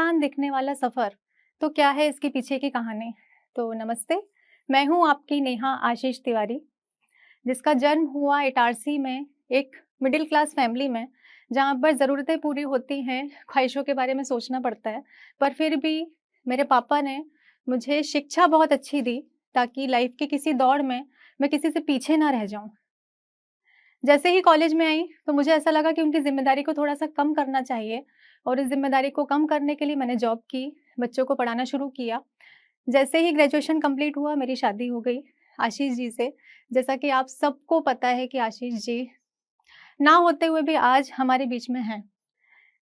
आसान दिखने वाला सफ़र, तो क्या है इसके पीछे की कहानी? तो नमस्ते, मैं हूँ आपकी नेहा आशीष तिवारी, जिसका जन्म हुआ इटारसी में एक मिडिल क्लास फैमिली में, जहाँ पर ज़रूरतें पूरी होती हैं, ख्वाहिशों के बारे में सोचना पड़ता है। पर फिर भी मेरे पापा ने मुझे शिक्षा बहुत अच्छी दी, ताकि लाइफ़ की किसी दौड़ में मैं किसी से पीछे ना रह जाऊँ। जैसे ही कॉलेज में आई, तो मुझे ऐसा लगा कि उनकी ज़िम्मेदारी को थोड़ा-सा कम करना चाहिए और इस ज़िम्मेदारी को कम करने के लिए मैंने जॉब की, बच्चों को पढ़ाना शुरू किया। जैसे ही ग्रेजुएशन कंप्लीट हुआ, मेरी शादी हो गई आशीष जी से। जैसा कि आप सबको पता है कि आशीष जी ना होते हुए भी आज हमारे बीच में हैं।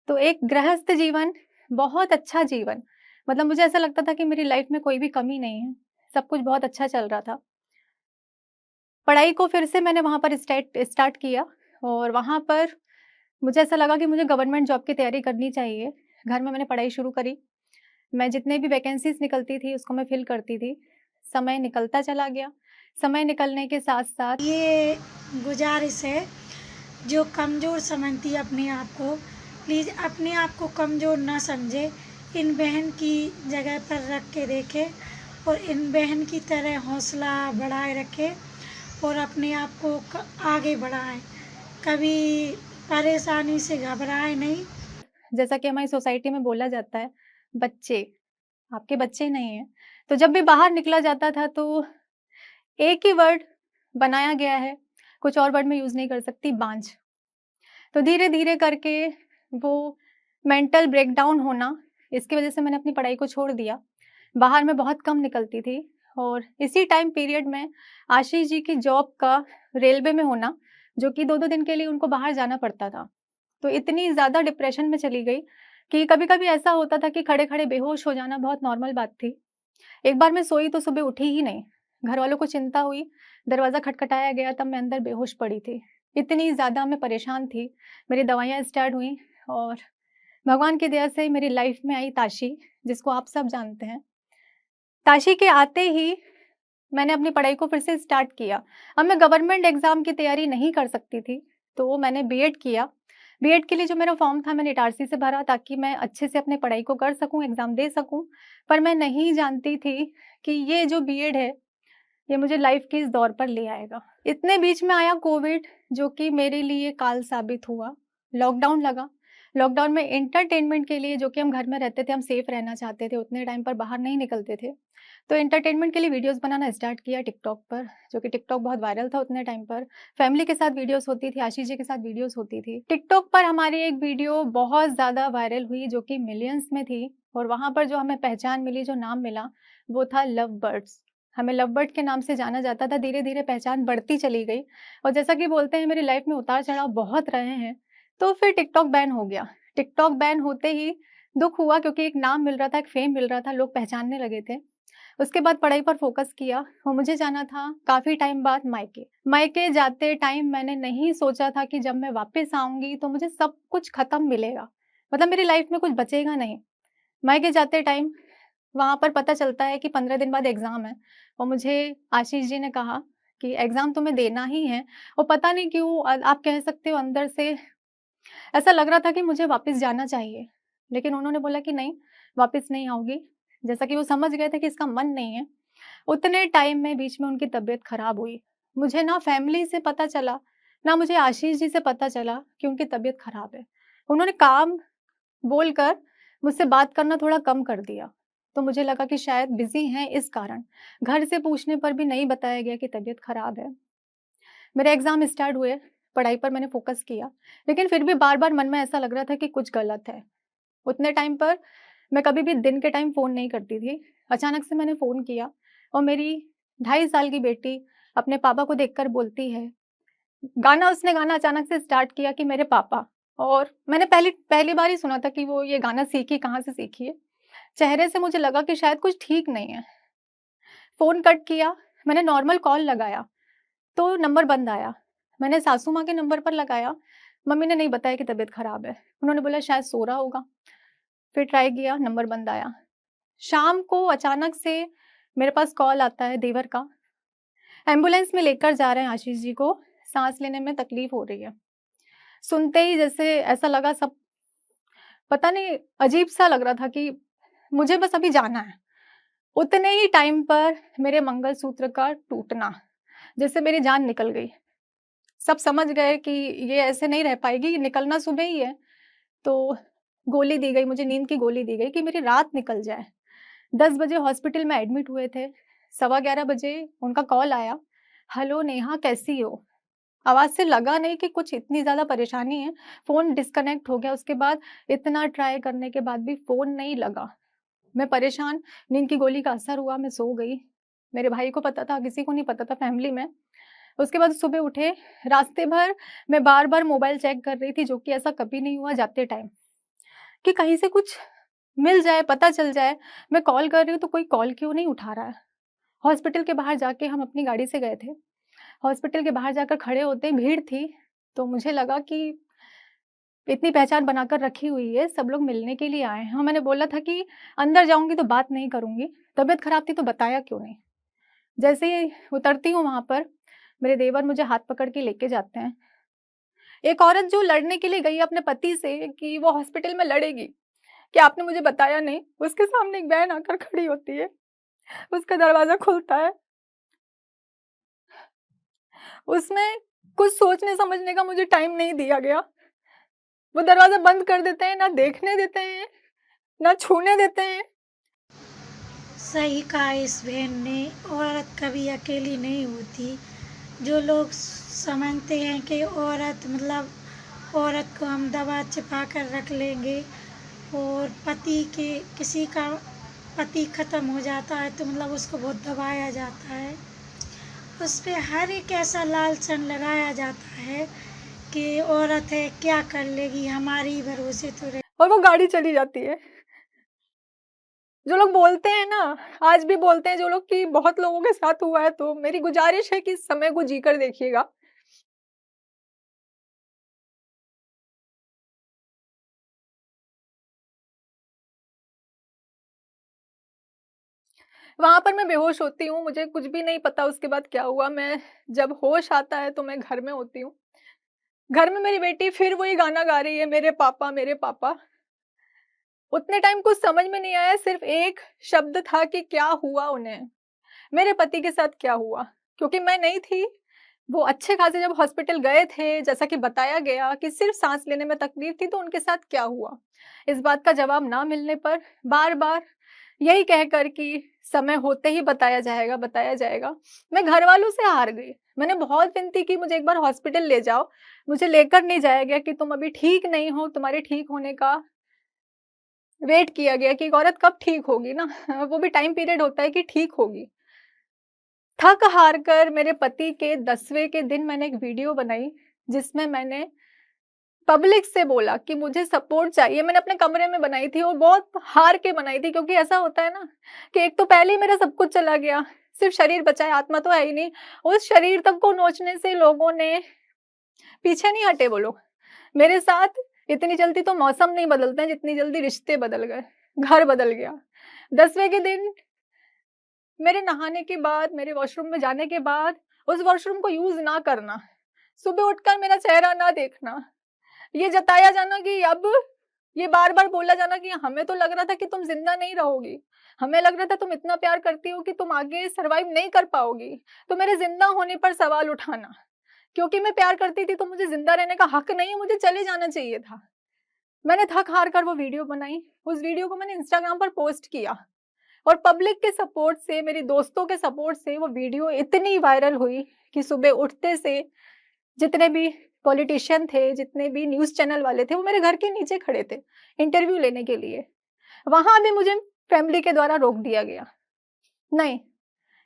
तो एक गृहस्थ जीवन, बहुत अच्छा जीवन, मतलब मुझे ऐसा लगता था कि मेरी लाइफ़ में कोई भी कमी नहीं है, सब कुछ बहुत अच्छा चल रहा था। पढ़ाई को फिर से मैंने वहाँ पर स्टार्ट किया और वहाँ पर मुझे ऐसा लगा कि मुझे गवर्नमेंट जॉब की तैयारी करनी चाहिए। घर में मैंने पढ़ाई शुरू करी। मैं जितने भी वैकेंसीज़ निकलती थी, उसको मैं फ़िल करती थी। समय निकलता चला गया। समय निकलने के साथ-साथ ये गुजारिश है, जो कमज़ोर समझती है अपने आप को, प्लीज़ अपने आप को कमज़ोर ना समझे। इन बहन की जगह पर रख के देखें और इन बहन की तरह हौसला बढ़ाए रखें और अपने आप को आगे बढ़ाएं। कभी परेशानी से घबराएं नहीं। जैसा कि हमारी सोसाइटी में बोला जाता है, बच्चे, आपके बच्चे नहीं हैं। तो जब भी बाहर निकला जाता था, तो एक ही वर्ड बनाया गया है, कुछ और वर्ड मैं यूज़ नहीं कर सकती, बाँझ। तो धीरे-धीरे करके वो मेंटल ब्रेकडाउन होना, इसकी वज़ह से मैंने अपनी पढ़ाई को छोड़ दिया। बाहर मैं बहुत कम निकलती थी और इसी टाइम पीरियड में आशीष जी की जॉब का रेलवे में होना, जो कि 2-2 दिन के लिए उनको बाहर जाना पड़ता था। तो इतनी ज़्यादा डिप्रेशन में चली गई कि कभी-कभी ऐसा होता था कि खड़े-खड़े बेहोश हो जाना बहुत नॉर्मल बात थी। एक बार मैं सोई तो सुबह उठी ही नहीं। घरवालों को चिंता हुई, दरवाज़ा खटखटाया गया, तब मैं अंदर बेहोश पड़ी थी। इतनी ज़्यादा मैं परेशान थी, मेरी दवाइयाँ स्टार्ट हुईं और भगवान की दया से मेरी लाइफ़ में आई ताशी, जिसको आप सब जानते हैं। ताशी के आते ही मैंने अपनी पढ़ाई को फिर से स्टार्ट किया। अब मैं गवर्नमेंट एग्ज़ाम की तैयारी नहीं कर सकती थी, तो मैंने बीएड किया। बीएड के लिए जो मेरा फॉर्म था, मैंने इटारसी से भरा ताकि मैं अच्छे से अपनी पढ़ाई को कर सकूँ, एग्ज़ाम दे सकूँ। पर मैं नहीं जानती थी कि ये जो बीएड है, ये मुझे लाइफ़ के इस दौर पर ले आएगा। इतने बीच में आया कोविड, जो कि मेरे लिए काल साबित हुआ। लॉकडाउन लगा। लॉकडाउन में एंटरटेनमेंट के लिए, जो कि हम घर में रहते थे, हम सेफ रहना चाहते थे, उतने टाइम पर बाहर नहीं निकलते थे। तो एंटरटेनमेंट के लिए वीडियोज़ बनाना स्टार्ट किया टिकटॉक पर, जो कि टिकटॉक बहुत वायरल था उतने टाइम पर। फैमिली के साथ वीडियोज़ होती थी, आशीष जी के साथ वीडियोज़ होती थी। टिकटॉक पर हमारी एक वीडियो बहुत ज़्यादा वायरल हुई, जो कि मिलियंस में थी और वहाँ पर जो हमें पहचान मिली, जो नाम मिला, वो था लव बर्ड्स। हमें लव बर्ड के नाम से जाना जाता था, धीरे-धीरे पहचान बढ़ती चली गई और जैसा कि बोलते हैं, मेरी लाइफ़ में उतार-चढ़ाव बहुत रहे हैं। तो फिर टिकटॉक बैन हो गया। टिकटॉक बैन होते ही दुःख हुआ, क्योंकि एक नाम मिल रहा था, एक फ़ेम मिल रहा था, लोग पहचानने लगे थे। उसके बाद पढ़ाई पर फ़ोकस किया और मुझे जाना था काफ़ी टाइम बाद मायके। मायके जाते टाइम मैंने नहीं सोचा था कि जब मैं वापस आऊँगी तो मुझे सब कुछ ख़त्म मिलेगा। मतलब मेरी लाइफ़ में कुछ बचेगा नहीं। मायके जाते टाइम वहाँ पर पता चलता है कि 15 दिन बाद एग्ज़ाम है और मुझे आशीष जी ने कहा कि एग्ज़ाम तुम्हें देना ही है और पता नहीं क्यों आप कह सकते हो अंदर से ऐसा लग रहा था कि मुझे वापस जाना चाहिए। लेकिन उन्होंने बोला कि नहीं, वापस नहीं आओगी। जैसा कि वो समझ गए थे कि इसका मन नहीं है। उतने टाइम में बीच में उनकी तबीयत खराब हुई। मुझे ना फैमिली से पता चला, ना मुझे आशीष जी से पता चला कि उनकी तबीयत खराब है। उन्होंने काम बोलकर मुझसे बात करना थोड़ा कम कर दिया। तो मुझे लगा कि शायद बिज़ी हैं इस कारण। घर से पूछने पर भी नहीं बताया गया कि तबीयत खराब है। मेरे एग्ज़ाम स्टार्ट हुए, पढ़ाई पर मैंने फ़ोकस किया, लेकिन फिर भी बार-बार मन में ऐसा लग रहा था कि कुछ गलत है। उतने टाइम पर मैं कभी भी दिन के टाइम फ़ोन नहीं करती थी। अचानक से मैंने फ़ोन किया और मेरी 2.5 साल की बेटी अपने पापा को देखकर बोलती है, उसने गाना अचानक से स्टार्ट किया कि मेरे पापा। और मैंने पहली पहली बार ही सुना था कि वो ये गाना सीखी, कहाँ से सीखी है। चेहरे से मुझे लगा कि शायद कुछ ठीक नहीं है। फ़ोन कट किया, मैंने नॉर्मल कॉल लगाया, तो नंबर बंद आया। मैंने सासू माँ के नंबर पर लगाया, मम्मी ने नहीं बताया कि तबीयत ख़राब है। उन्होंने बोला शायद सो रहा होगा। फिर ट्राई किया, नंबर बंद आया। शाम को अचानक से मेरे पास कॉल आता है देवर का, एम्बुलेंस में लेकर जा रहे हैं आशीष जी को, साँस लेने में तकलीफ़ हो रही है। सुनते ही जैसे ऐसा लगा सब पता नहीं अजीब-सा लग रहा था कि मुझे बस अभी जाना है। उतने ही टाइम पर मेरे मंगलसूत्र का टूटना, जिससे मेरी जान निकल गई। सब समझ गए कि ये ऐसे नहीं रह पाएगी, ये निकलना सुबह ही है। तो गोली दी गई, मुझे नींद की गोली दी गई कि मेरी रात निकल जाए। 10 बजे हॉस्पिटल में एडमिट हुए थे। सवा 11 बजे उनका कॉल आया, "हेलो नेहा, कैसी हो?" आवाज़ से लगा नहीं कि कुछ इतनी ज़्यादा परेशानी है। फ़ोन डिस्कनेक्ट हो गया, उसके बाद इतना ट्राई करने के बाद भी फ़ोन नहीं लगा। मैं परेशान, नींद की गोली का असर हुआ, मैं सो गई। मेरे भाई को पता था, किसी को नहीं पता था फैमिली में। उसके बाद सुबह उठे, रास्ते भर मैं बार-बार मोबाइल चेक कर रही थी, जो कि ऐसा कभी नहीं हुआ जाते टाइम, कि कहीं से कुछ मिल जाए, पता चल जाए। मैं कॉल कर रही हूँ तो कोई कॉल क्यों नहीं उठा रहा है। हॉस्पिटल के बाहर जाके हम अपनी गाड़ी से गए थे। हॉस्पिटल के बाहर जाकर खड़े होते ही भीड़ थी, तो मुझे लगा कि इतनी पहचान बनाकर रखी हुई है, सब लोग मिलने के लिए आए हैं। हाँ, मैंने बोला था कि अंदर जाऊँगी तो बात नहीं करूँगी, तबीयत खराब थी तो बताया क्यों नहीं। जैसे ही उतरती हूँ वहाँ पर, मेरे देवर मुझे हाथ पकड़ के लेके जाते हैं। एक औरत जो लड़ने के लिए गई है अपने पति से कि वो हॉस्पिटल में लड़ेगी, कि आपने मुझे बताया नहीं, उसके सामने एक बहन आकर खड़ी होती है, उसका दरवाज़ा खुलता है। उसमें कुछ सोचने समझने का मुझे टाइम नहीं दिया गया। वो दरवाज़ा बंद कर देते हैं, ना देखने देते हैं, ना छूने देते हैं। सही कहा इस बहन ने, औरत कभी अकेली नहीं होती। जो लोग समझते हैं कि औरत मतलब औरत को हम दबा छिपा कर रख लेंगे और पति के किसी का पति ख़त्म हो जाता है तो मतलब उसको बहुत दबाया जाता है। उस पे हर एक ऐसा लालचन लगाया जाता है कि औरत है क्या कर लेगी, हमारे ही भरोसे तो रहे। और वो गाड़ी चली जाती है। जो लोग बोलते हैं ना, आज भी बोलते हैं जो लोग कि बहुत लोगों के साथ हुआ है, तो मेरी गुज़ारिश है कि इस समय को जीकर देखिएगा। वहाँ पर मैं बेहोश होती हूँ, मुझे कुछ भी नहीं पता उसके बाद क्या हुआ। मैं जब होश आता है तो मैं घर में होती हूँ। घर में मेरी बेटी फिर वही गाना गा रही है, मेरे पापा, मेरे पापा। उतने टाइम कुछ समझ में नहीं आया, सिर्फ़ एक शब्द था कि क्या हुआ उन्हें, मेरे पति के साथ क्या हुआ? क्योंकि मैं नहीं थी, वो अच्छे खासे जब हॉस्पिटल गए थे, जैसा कि बताया गया कि सिर्फ़ साँस लेने में तकलीफ़ थी, तो उनके साथ क्या हुआ? इस बात का जवाब ना मिलने पर बार-बार यही कहकर कि समय होते ही बताया जाएगा, मैं घरवालों से हार गई। मैंने बहुत विनती की, मुझे एक बार हॉस्पिटल ले जाओ, मुझे लेकर नहीं जाया गया कि तुम अभी ठीक नहीं हो, तुम्हारे ठीक होने का वेट किया गया कि एक औरत कब ठीक होगी ना, वो भी टाइम पीरियड होता है कि ठीक होगी। थक हार कर मेरे पति के 10वें के दिन मैंने एक वीडियो बनाई, जिसमें मैंने पब्लिक से बोला कि मुझे सपोर्ट चाहिए। मैंने अपने कमरे में बनाई थी और बहुत हार के बनाई थी, क्योंकि ऐसा होता है ना कि एक तो पहले ही मेरा सब कुछ चला गया, सिर्फ़ शरीर बचा है, आत्मा तो है ही नहीं। उस शरीर तक को नोचने से लोगों ने पीछे नहीं हटे वो लोग। मेरे साथ इतनी जल्दी तो मौसम नहीं बदलते हैं, जितनी जल्दी रिश्ते बदल गए, घर बदल गया। 10वें के दिन मेरे नहाने के बाद, मेरे वॉशरूम में जाने के बाद, उस वॉशरूम को यूज़ ना करना, सुबह उठकर मेरा चेहरा ना देखना, ये जताया जाना कि अब ये बार-बार बोला जाना कि हमें तो लग रहा था कि तुम ज़िंदा नहीं रहोगी। हमें लग रहा था तुम इतना प्यार करती हो कि तुम आगे सर्वाइव नहीं कर पाओगी। तो मेरे ज़िंदा होने पर सवाल उठाना, क्योंकि मैं प्यार करती थी तो मुझे ज़िंदा रहने का हक नहीं है, मुझे चले जाना चाहिए था। मैंने थक-हार कर वो वीडियो बनाई, उस वीडियो को मैंने इंस्टाग्राम पर पोस्ट किया और पब्लिक के सपोर्ट से, मेरे दोस्तों के सपोर्ट से वो वीडियो इतनी वायरल हुई कि सुबह उठते से जितने भी पॉलिटिशियन थे, जितने भी न्यूज़ चैनल वाले थे, वो मेरे घर के नीचे खड़े थे, इंटरव्यू लेने के लिए। वहाँ भी मुझे फैमिली के द्वारा रोक दिया गया। नहीं,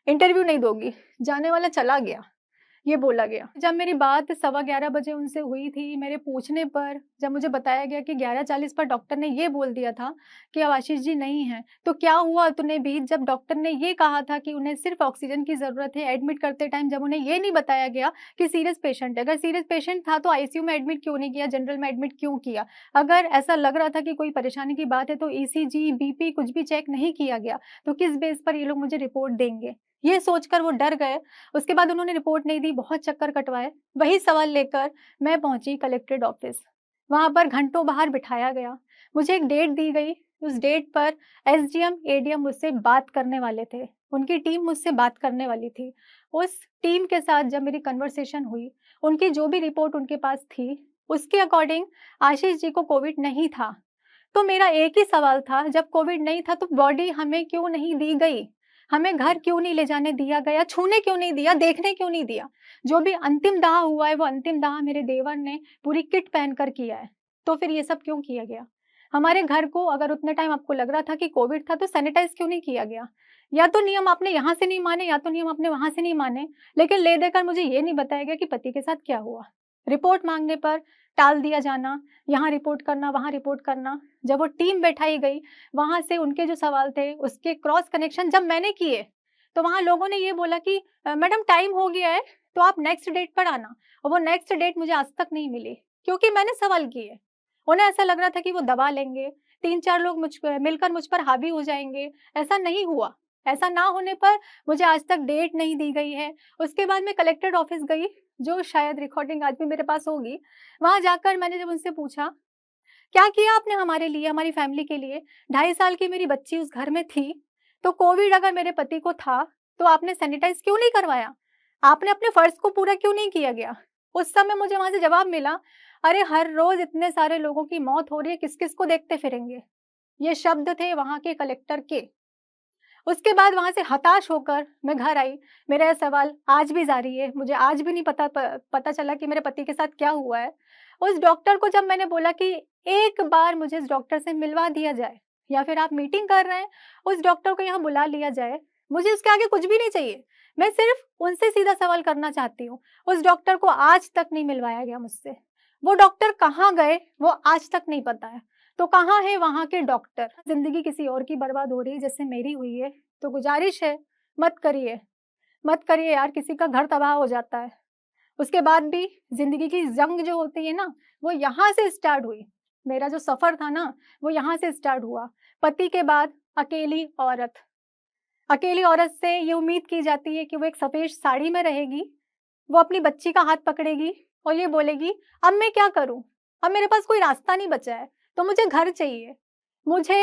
इंटरव्यू नहीं दोगी, जाने वाला चला गया, ये बोला गया। जब मेरी बात सवा 11 बजे उनसे हुई थी, मेरे पूछने पर जब मुझे बताया गया कि 11:40 पर डॉक्टर ने ये बोल दिया था कि अब आशीष जी नहीं हैं, तो क्या हुआ उतने बीच जब डॉक्टर ने ये कहा था कि उन्हें सिर्फ़ ऑक्सीजन की ज़रूरत है, एडमिट करते टाइम जब उन्हें ये नहीं बताया गया कि सीरियस पेशेंट है। अगर सीरियस पेशेंट था तो आईसीयू में एडमिट क्यों नहीं किया, जनरल में एडमिट क्यों किया? अगर ऐसा लग रहा था कि कोई परेशानी की बात है तो ईसीजी, बीपी कुछ भी चेक नहीं किया गया, तो किस बेस पर ये लोग मुझे रिपोर्ट देंगे? ये सोचकर वो डर गए। उसके बाद उन्होंने रिपोर्ट नहीं दी, बहुत चक्कर कटवाए। वही सवाल लेकर मैं पहुँची कलेक्ट्रेट ऑफ़िस। वहाँ पर घंटों बाहर बिठाया गया। मुझे एक डेट दी गई, उस डेट पर एसडीएम, एडीएम मुझसे बात करने वाले थे, उनकी टीम मुझसे बात करने वाली थी। उस टीम के साथ जब मेरी कन्वर्सेशन हुई, उनकी जो भी रिपोर्ट उनके पास थी, उसके अकॉर्डिंग आशीष जी को कोविड नहीं था। तो मेरा एक ही सवाल था, जब कोविड नहीं था तो बॉडी हमें क्यों नहीं दी गई? हमें घर क्यों नहीं ले जाने दिया गया? छूने क्यों नहीं दिया? देखने क्यों नहीं दिया? जो भी अंतिम दाह हुआ है, वो अंतिम दाह मेरे देवर ने पूरी किट पहनकर किया है। तो फिर ये सब क्यों किया गया? हमारे घर को अगर उतने टाइम आपको लग रहा था कि कोविड था, तो सैनिटाइज़ क्यों नहीं किया गया? या तो नियम आपने यहाँ से नहीं माने, या तो नियम आपने वहाँ से नहीं माने, लेकिन ले देकर मुझे ये नहीं बताया गया कि पति के साथ क्या हुआ। रिपोर्ट माँगने पर टाल दिया जाना, यहाँ रिपोर्ट करना, वहाँ रिपोर्ट करना। जब वो टीम बैठाई गई, वहाँ से उनके जो सवाल थे, उसके क्रॉस कनेक्शन जब मैंने किए, तो वहाँ लोगों ने ये बोला कि मैडम टाइम हो गया है, तो आप नेक्स्ट डेट पर आना। और वो नेक्स्ट डेट मुझे आज तक नहीं मिली, क्योंकि मैंने सवाल किए। उन्हें ऐसा लग रहा था कि वो दबा लेंगे, 3-4 लोग मिलकर मुझ पर हावी हो जाएँगे, ऐसा नहीं हुआ। ऐसा ना होने पर मुझे आज तक डेट नहीं दी गई है। उसके बाद मैं कलेक्टर ऑफ़िस गई, जो शायद रिकॉर्डिंग आज भी मेरे पास होगी। वहाँ जाकर मैंने जब उनसे पूछा, "क्या किया आपने हमारे लिए, हमारी फैमिली के लिए? 2.5 साल की मेरी बच्ची उस घर में थी, तो कोविड अगर मेरे पति को था, तो आपने सैनिटाइज़ क्यों नहीं करवाया? आपने अपने फ़र्ज़ को पूरा क्यों नहीं किया गया?" उस समय मुझे वहाँ से जवाब मिला, "अरे! हर रोज़ इतने सारे लोगों की मौत हो रही है, किस-किस को देखते फिरेंगे?" ये शब्द थे वहाँ के कलेक्टर के। उसके बाद वहाँ से हताश होकर मैं घर आई। मेरा ये सवाल आज भी जारी है। मुझे आज भी नहीं पता चला कि मेरे पति के साथ क्या हुआ है। उस डॉक्टर को जब मैंने बोला कि एक बार मुझे इस डॉक्टर से मिलवा दिया जाए, या फिर आप मीटिंग कर रहे हैं, उस डॉक्टर को यहाँ बुला लिया जाए। मुझे उसके आगे कुछ भी नहीं चाहिए। मैं सिर्फ़ उनसे सीधा सवाल करना चाहती हूँ। उस डॉक्टर को आज तक नहीं मिलवाया गया मुझसे। वो डॉक्टर कहाँ गए, वो आज तक नहीं पता है। तो कहाँ है वहाँ के डॉक्टर? ज़िंदगी किसी और की बर्बाद हो रही है, जैसे मेरी हुई है, तो गुज़ारिश है, मत करिए। मत करिए यार, किसी का घर तबाह हो जाता है। उसके बाद भी ज़िंदगी की जंग जो होती है ना, वो यहाँ से स्टार्ट हुई। मेरा जो सफ़र था ना, वो यहाँ से स्टार्ट हुआ। पति के बाद अकेली औरत। अकेली औरत से ये उम्मीद की जाती है कि वो एक सफ़ेद साड़ी में रहेगी, वो अपनी बच्ची का हाथ पकड़ेगी और ये बोलेगी, "अब मैं क्या करूँ? अब मेरे पास कोई रास्ता नहीं बचा है, तो मुझे घर चाहिए। मुझे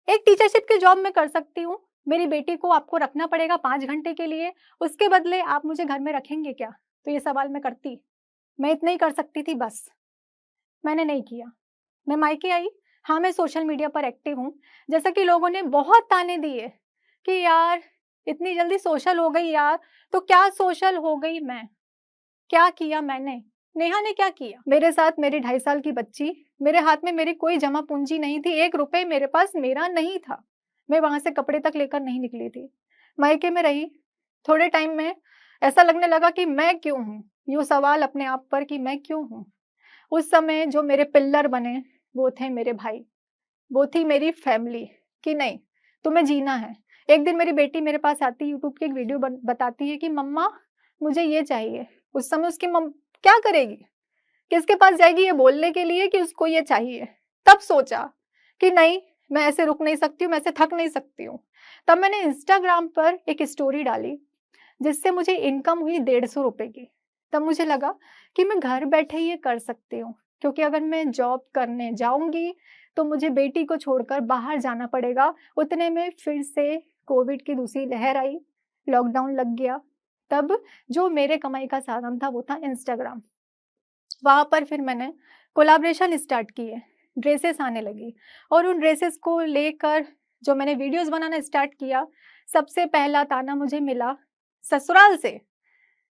एक टीचरशिप की जॉब मैं कर सकती हूँ, मेरी बेटी को आपको रखना पड़ेगा 5 घंटे के लिए, उसके बदले आप मुझे घर में रखेंगे क्या?" तो ये सवाल मैं करती। मैं इतना ही कर सकती थी बस, मैंने नहीं किया। मैं मायके आई, हाँ, मैं सोशल मीडिया पर एक्टिव हूँ। जैसा कि लोगों ने बहुत ताने दिए कि यार इतनी जल्दी सोशल हो गई यार, तो क्या सोशल हो गई मैं? क्या किया मैंने? नेहा ने क्या किया? मेरे साथ मेरी 2.5 साल की बच्ची, मेरे हाथ में मेरी कोई जमा पूँजी नहीं थी, 1 रुपए मेरे पास मेरा नहीं था। मैं वहाँ से कपड़े तक लेकर नहीं निकली थी। मायके में रही, थोड़े टाइम में ऐसा लगने लगा कि मैं क्यों हूँ? यूँ सवाल अपने आप पर कि मैं क्यों हूँ? उस समय जो मेरे पिल्लर बने, वो थे मेरे भाई, वो थी मेरी फैमिली कि नहीं, तुम्हें जीना है। एक दिन मेरी बेटी मेरे पास आती है, यूट्यूब की एक वीडियो बताती है कि मम्मा मुझे ये चाहिए। उस समय उसकी मम क्या करेगी? किसके पास जाएगी ये बोलने के लिए कि उसको ये चाहिए? तब सोचा कि नहीं, मैं ऐसे रुक नहीं सकती हूँ, मैं ऐसे थक नहीं सकती हूँ। तब मैंने इंस्टाग्राम पर एक स्टोरी डाली, जिससे मुझे इनकम हुई 150 रुपए की। तब मुझे लगा कि मैं घर बैठे ये कर सकती हूँ, क्योंकि अगर मैं जॉब करने जाऊँगी, तो मुझे बेटी को छोड़कर बाहर जाना पड़ेगा। उतने में फिर से कोविड की दूसरी लहर आई, लॉकडाउन लग गया। तब जो मेरे कमाई का साधन था, वो था इंस्टाग्राम। वहाँ पर फिर मैंने कोलैबोरेशन स्टार्ट किए, ड्रेसेस आने लगी और उन ड्रेसेस को लेकर जो मैंने वीडियोज़ बनाना स्टार्ट किया, सबसे पहला ताना मुझे मिला ससुराल से।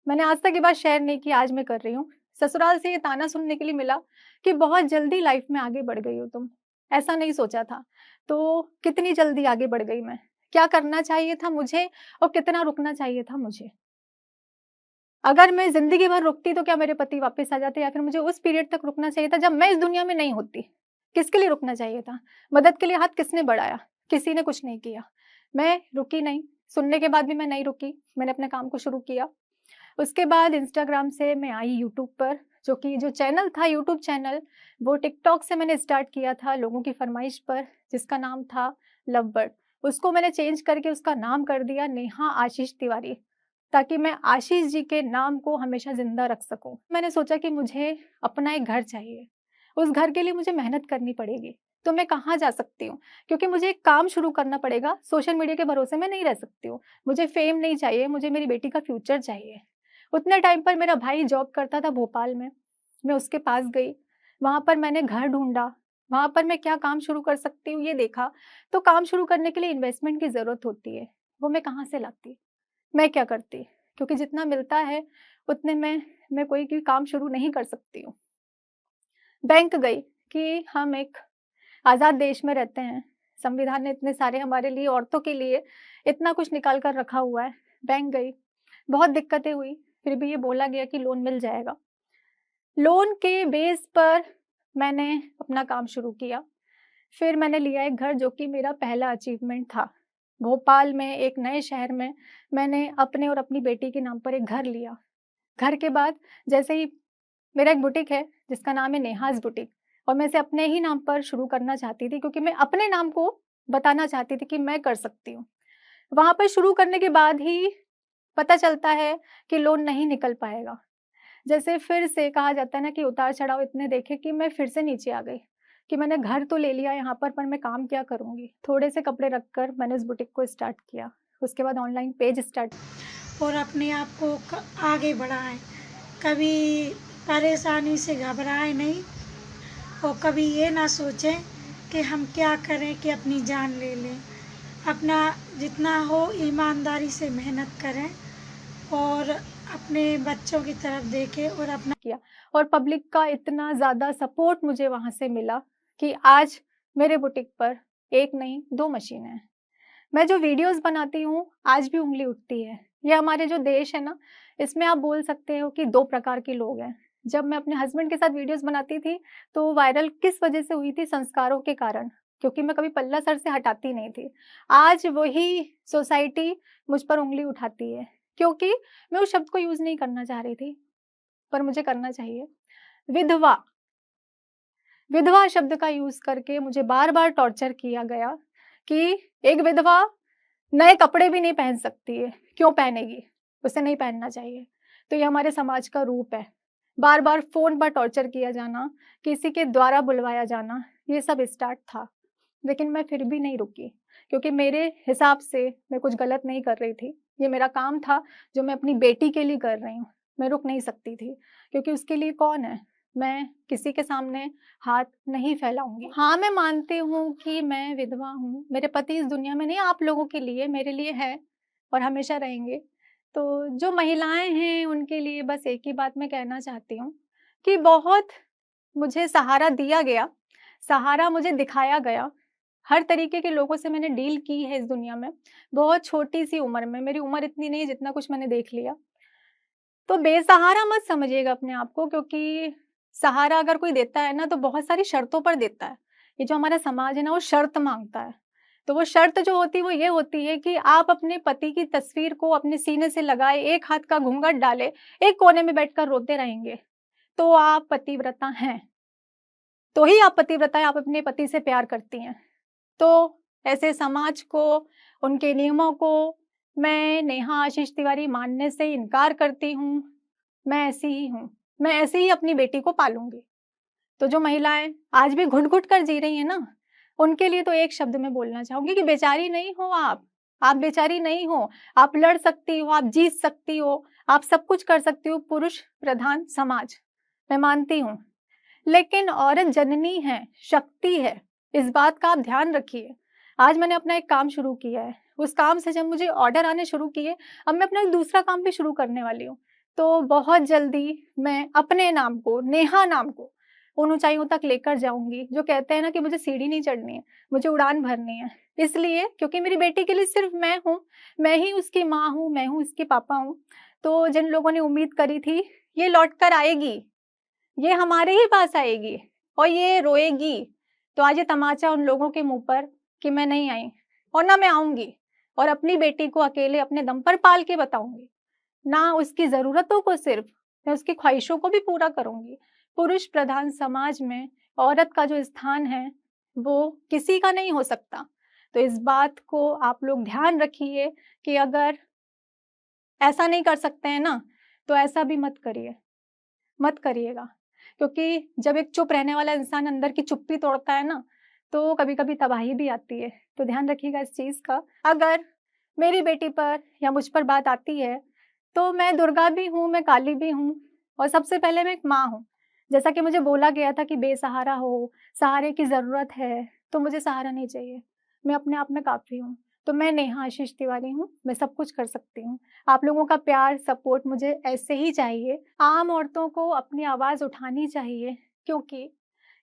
मैंने आज तक ये बात शेयर नहीं की, आज मैं कर रही हूँ। ससुराल से ये ताना सुनने के लिए मिला कि बहुत जल्दी लाइफ़ में आगे बढ़ गई हो तुम, ऐसा नहीं सोचा था। तो कितनी जल्दी आगे बढ़ गई मैं, क्या करना चाहिए था मुझे और कितना रुकना चाहिए था मुझे। अगर मैं ज़िंदगी भर रुकती तो क्या मेरे पति वापस आ जाते, या फिर मुझे उस पीरियड तक रुकना चाहिए था जब मैं इस दुनिया में नहीं होती? किसके लिए रुकना चाहिए था? मदद के लिए हाथ किसने बढ़ाया? किसी ने कुछ नहीं किया। मैं रुकी नहीं, सुनने के बाद भी मैं नहीं रुकी, मैंने अपने काम को शुरू किया। उसके बाद इंस्टाग्राम से मैं आई यूट्यूब पर, जो चैनल था यूट्यूब चैनल, वो टिकटॉक से मैंने स्टार्ट किया था लोगों की फ़रमाइश पर, जिसका नाम था लव बर्ड। उसको मैंने चेंज करके उसका नाम कर दिया नेहा आशीष तिवारी, ताकि मैं आशीष जी के नाम को हमेशा ज़िंदा रख सकूँ। मैंने सोचा कि मुझे अपना एक घर चाहिए, उस घर के लिए मुझे मेहनत करनी पड़ेगी। तो मैं कहाँ जा सकती हूँ? क्योंकि मुझे एक काम शुरू करना पड़ेगा, सोशल मीडिया के भरोसे मैं नहीं रह सकती हूँ। मुझे फ़ेम नहीं चाहिए, मुझे मेरी बेटी का फ्यूचर चाहिए। उतने टाइम पर मेरा भाई जॉब करता था भोपाल में, मैं उसके पास गई, वहाँ पर मैंने घर ढूँढा, वहाँ पर मैं क्या काम शुरू कर सकती हूँ ये देखा। तो काम शुरू करने के लिए इन्वेस्टमेंट की ज़रूरत होती है, वो मैं कहाँ से लाती? मैं क्या करती? क्योंकि जितना मिलता है उतने में मैं कोई भी काम शुरू नहीं कर सकती हूँ। बैंक गई कि हम एक आज़ाद देश में रहते हैं, संविधान ने इतने सारे हमारे लिए, औरतों के लिए इतना कुछ निकाल कर रखा हुआ है। बैंक गई, बहुत दिक्कतें हुई, फिर भी ये बोला गया कि लोन मिल जाएगा। लोन के बेस पर मैंने अपना काम शुरू किया। फिर मैंने लिया एक घर जो कि मेरा पहला अचीवमेंट था। भोपाल में एक नए शहर में मैंने अपने और अपनी बेटी के नाम पर एक घर लिया। घर के बाद जैसे ही मेरा एक बुटीक है जिसका नाम है नेहाज़ बुटीक, और मैं इसे अपने ही नाम पर शुरू करना चाहती थी क्योंकि मैं अपने नाम को बताना चाहती थी कि मैं कर सकती हूँ। वहाँ पर शुरू करने के बाद ही पता चलता है कि लोन नहीं निकल पाएगा। जैसे फिर से कहा जाता है ना कि उतार-चढ़ाव इतने देखे कि मैं फिर से नीचे आ गई, कि मैंने घर तो ले लिया यहाँ पर मैं काम क्या करूँगी? थोड़े से कपड़े रखकर मैंने उस बुटीक को स्टार्ट किया। उसके बाद ऑनलाइन पेज स्टार्ट। और अपने आप को आगे बढ़ाएं, कभी परेशानी से घबराएं नहीं, और कभी ये ना सोचें कि हम क्या करें कि अपनी जान ले लें। अपना जितना हो ईमानदारी से मेहनत करें, और अपने बच्चों की तरफ देखें और अपना किया, और पब्लिक का इतना ज़्यादा सपोर्ट मुझे वहाँ से मिला कि आज मेरे बुटीक पर 1 नहीं 2 मशीनें हैं। मैं जो वीडियोज़ बनाती हूँ, आज भी उँगली उठती है। ये हमारे जो देश है ना, इसमें आप बोल सकते हो कि 2 प्रकार के लोग हैं। जब मैं अपने हस्बैंड के साथ वीडियोज़ बनाती थी, तो वायरल किस वजह से हुई थी? संस्कारों के कारण, क्योंकि मैं कभी पल्ला सर से हटाती नहीं थी। आज वही सोसाइटी मुझ पर उँगली उठाती है, क्योंकि मैं उस शब्द को यूज़ नहीं करना चाह रही थी, पर मुझे करना चाहिए। विधवा, विधवा शब्द का यूज़ करके मुझे बार-बार टॉर्चर किया गया कि एक विधवा नए कपड़े भी नहीं पहन सकती है, क्यों पहनेगी? उसे नहीं पहनना चाहिए। तो ये हमारे समाज का रूप है। बार-बार फ़ोन पर टॉर्चर किया जाना, किसी के द्वारा बुलवाया जाना, ये सब स्टार्ट था। लेकिन मैं फिर भी नहीं रुकी, क्योंकि मेरे हिसाब से मैं कुछ गलत नहीं कर रही थी। ये मेरा काम था जो मैं अपनी बेटी के लिए कर रही हूँ। मैं रुक नहीं सकती थी, क्योंकि उसके लिए कौन है? मैं किसी के सामने हाथ नहीं फैलाऊँगी। हाँ, मैं मानती हूँ कि मैं विधवा हूँ। मेरे पति इस दुनिया में नहीं, आप लोगों के लिए, मेरे लिए हैं और हमेशा रहेंगे। तो जो महिलाएँ हैं, उनके लिए बस एक ही बात मैं कहना चाहती हूँ कि बहुत मुझे सहारा दिया गया, सहारा मुझे दिखाया गया। हर तरीके के लोगों से मैंने डील की है इस दुनिया में, बहुत छोटी-सी उम्र में। मेरी उम्र इतनी नहीं है जितना कुछ मैंने देख लिया। तो बेसहारा मत समझिएगा अपने आप को, क्योंकि सहारा अगर कोई देता है ना, तो बहुत सारी शर्तों पर देता है। ये जो हमारा समाज है ना, वो शर्त माँगता है। तो वो शर्त जो होती है वो ये होती है कि आप अपने पति की तस्वीर को अपने सीने से लगाए, एक हाथ का घूँघट डाले, एक कोने में बैठकर रोते रहेंगे, तो आप पतिव्रता हैं। तो ही आप पतिव्रता हैं, आप अपने पति से प्यार करती हैं। तो ऐसे समाज को, उनके नियमों को मैं नेहा आशीष तिवारी मानने से इनकार करती हूँ। मैं ऐसी ही हूँ। मैं ऐसे ही अपनी बेटी को पालूँगी। तो जो महिलाएँ आज भी घुट-घुट कर जी रही हैं ना, उनके लिए तो एक शब्द मैं बोलना चाहूँगी कि बेचारी नहीं हो आप। आप बेचारी नहीं हो। आप लड़ सकती हो, आप जीत सकती हो, आप सब कुछ कर सकती हो, पुरुष प्रधान समाज, मैं मानती हूँ। लेकिन औरत जननी है, शक्ति है, इस बात का आप ध्यान रखिए। आज मैंने अपना एक काम शुरू किया है, उस काम से जब मुझे ऑर्डर आने शुरू किए, अब मैं अपना एक दूसरा काम भी शुरू करने वाली हूँ। तो बहुत जल्दी मैं अपने नाम को, नेहा नाम को, उन ऊँचाइयों तक लेकर जाऊँगी, जो कहते हैं ना कि मुझे सीढ़ी नहीं चढ़नी है, मुझे उड़ान भरनी है। इसलिए क्योंकि मेरी बेटी के लिए सिर्फ़ मैं हूँ, मैं ही उसकी माँ हूँ, मैं हूँ उसके पापा हूँ। तो जिन लोगों ने उम्मीद करी थी, ये लौट कर आएगी, ये हमारे ही पास आएगी और ये रोएगी। तो आज ये तमाचा उन लोगों के मुँह पर कि मैं नहीं आई और ना मैं आऊँगी, और अपनी बेटी को अकेले अपने दम पर पाल के बताऊँगी। ना उसकी ज़रूरतों को सिर्फ़, मैं उसकी ख्वाहिशों को भी पूरा करूँगी। पुरुष प्रधान समाज में औरत का जो स्थान है, वो किसी का नहीं हो सकता। तो इस बात को आप लोग ध्यान रखिए कि अगर ऐसा नहीं कर सकते हैं ना, तो ऐसा भी मत करिए, मत करिएगा। क्योंकि जब एक चुप रहने वाला इंसान अंदर की चुप्पी तोड़ता है ना, तो कभी-कभी तबाही भी आती है। तो ध्यान रखिएगा इस चीज़ का। अगर मेरी बेटी पर या मुझ पर बात आती है, तो मैं दुर्गा भी हूँ, मैं काली भी हूँ और सबसे पहले मैं एक माँ हूँ। जैसा कि मुझे बोला गया था कि बेसहारा हो, सहारे की ज़रूरत है, तो मुझे सहारा नहीं चाहिए। मैं अपने आप में काफ़ी हूँ। तो मैं नेहा आशीष तिवारी हूँ, मैं सब कुछ कर सकती हूँ। आप लोगों का प्यार, सपोर्ट मुझे ऐसे ही चाहिए। आम औरतों को अपनी आवाज़ उठानी चाहिए, क्योंकि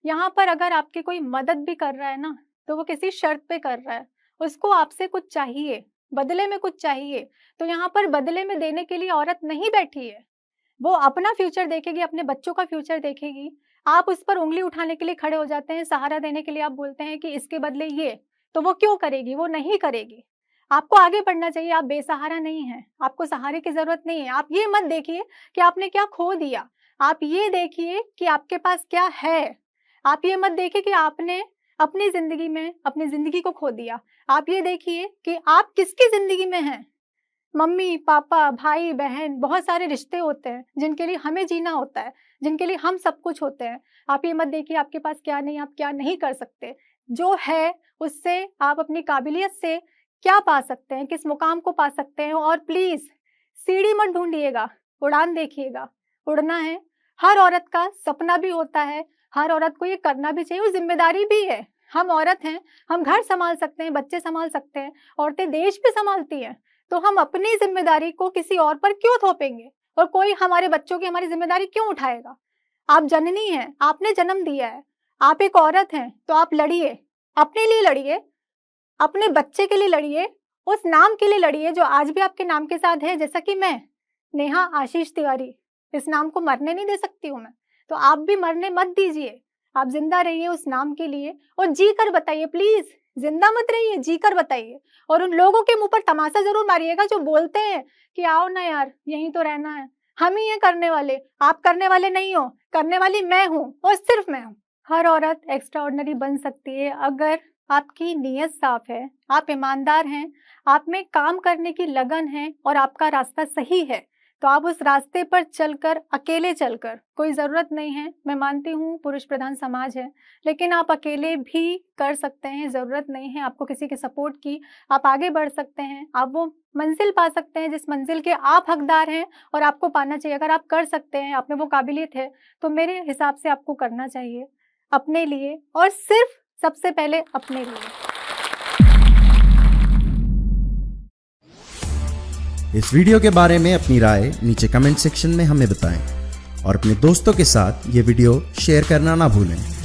यहाँ पर अगर आपकी कोई मदद भी कर रहा है ना, तो वो किसी शर्त पे कर रहा है। उसको आपसे कुछ चाहिए, बदले में कुछ चाहिए। तो यहाँ पर बदले में देने के लिए औरत नहीं बैठी है। वो अपना फ्यूचर देखेगी, अपने बच्चों का फ्यूचर देखेगी। आप उस पर उँगली उठाने के लिए खड़े हो जाते हैं, सहारा देने के लिए आप बोलते हैं कि इसके बदले ये, तो वो क्यों करेगी? वो नहीं करेगी। आपको आगे बढ़ना चाहिए, आप बेसहारा नहीं हैं, आपको सहारे की ज़रूरत नहीं है। आप ये मत देखिए कि आपने क्या खो दिया, आप ये देखिए कि आपके पास क्या है। आप ये मत देखिए कि आपने अपनी ज़िंदगी में अपनी ज़िंदगी को खो दिया। आप ये देखिए कि आप किसकी ज़िंदगी में हैं। मम्मी, पापा, भाई, बहन, बहुत सारे रिश्ते होते हैं, जिनके लिए हमें जीना होता है, जिनके लिए हम सब कुछ होते हैं। आप ये मत देखिए आपके पास क्या नहीं, आप क्या नहीं कर सकते। जो है, उससे आप अपनी काबिलियत से क्या पा सकते हैं, किस मुकाम को पा सकते हैं और प्लीज़ सीढ़ी मत ढूँढिएगा, उड़ान देखिएगा। उड़ना है, हर औरत का सपना भी होता है, हर औरत को ये करना भी चाहिए और ज़िम्मेदारी भी है। हम औरत हैं, हम घर सँभाल सकते हैं, बच्चे सँभाल सकते हैं, औरतें देश भी सँभालती हैं। तो हम अपनी ज़िम्मेदारी को किसी और पर क्यों थोपेंगे और कोई हमारे बच्चों की हमारी ज़िम्मेदारी क्यों उठाएगा? आप जननी हैं, आपने जन्म दिया है, आप एक औरत हैं, तो आप लड़िए, अपने लिए लड़िए, अपने बच्चे के लिए लड़िए, उस नाम के लिए लड़िए जो आज भी आपके नाम के साथ है, जैसा कि मैं, नेहा आशीष तिवारी, इस नाम को मरने नहीं दे सकती हूँ मैं, तो आप भी मरने मत दीजिए। आप ज़िंदा रहिए उस नाम के लिए और जी कर बताइए प्लीज़, ज़िंदा मत रहिए, जी कर बताइए। और उन लोगों के मुँह पर तमाचा ज़रूर मारिएगा जो बोलते हैं कि आओ ना यार, यहीं तो रहना है। हम ही हैं करने वाले, आप करने वाले नहीं हो, करने वाली मैं हूँ और सिर्फ़ मैं हूँ। हर औरत एक्स्ट्राऑर्डिनरी बन सकती है अगर आपकी नीयत साफ़ है, आप ईमानदार हैं, आप में काम करने की लगन है और आपका रास्ता सही है, तो आप उस रास्ते पर चलकर, अकेले चलकर, कोई ज़रूरत नहीं है। मैं मानती हूँ पुरुष प्रधान समाज है, लेकिन आप अकेले भी कर सकते हैं, ज़रूरत नहीं है आपको किसी के सपोर्ट की। आप आगे बढ़ सकते हैं, आप वो मंज़िल पा सकते हैं जिस मंज़िल के आप हकदार हैं और आपको पाना चाहिए। अगर आप कर सकते हैं, आप में वो काबिलियत है, तो मेरे हिसाब से आपको करना चाहिए अपने लिए और सिर्फ़ सबसे पहले अपने लिए। इस वीडियो के बारे में अपनी राय नीचे कमेंट सेक्शन में हमें बताएं और अपने दोस्तों के साथ ये वीडियो शेयर करना ना भूलें।